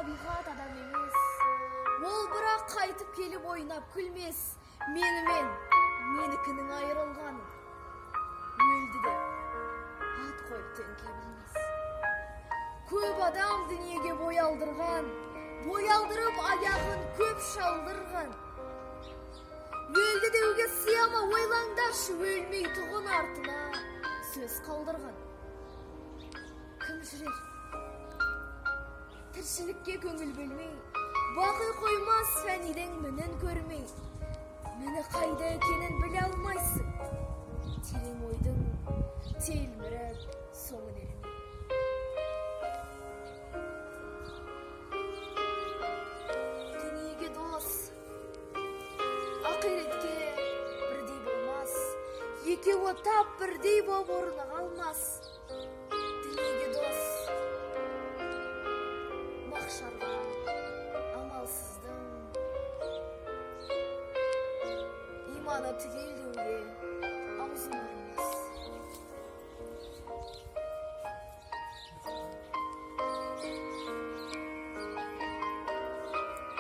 табиғат адам емес. Ол бірақ қайтып келіп ойнап күлмес. Менікінің айырылғаны. Өлді де ат қойып теңке білмес. Көп адам дүниеге бой алдырған, бой алдырып аяғын көп шалдырған. Өлді деуге сыяма, ойлаңдашы, өлмей тұғын артына сөз қалдырған. Кім жүрер? Тіршілікке көңіл бөлмей, бақи қоймас фәниден мінін көрмей. Мені қайда екенін біле алмайсың. Терең ойдың телміріп соңын ермей. Дүниеге дос, ақиретке бірдей болмас. Екеуі тап бірдей боп орны қалмас. Дүниеге дос, мақшарға амалсыздың. Иманы түгел деуге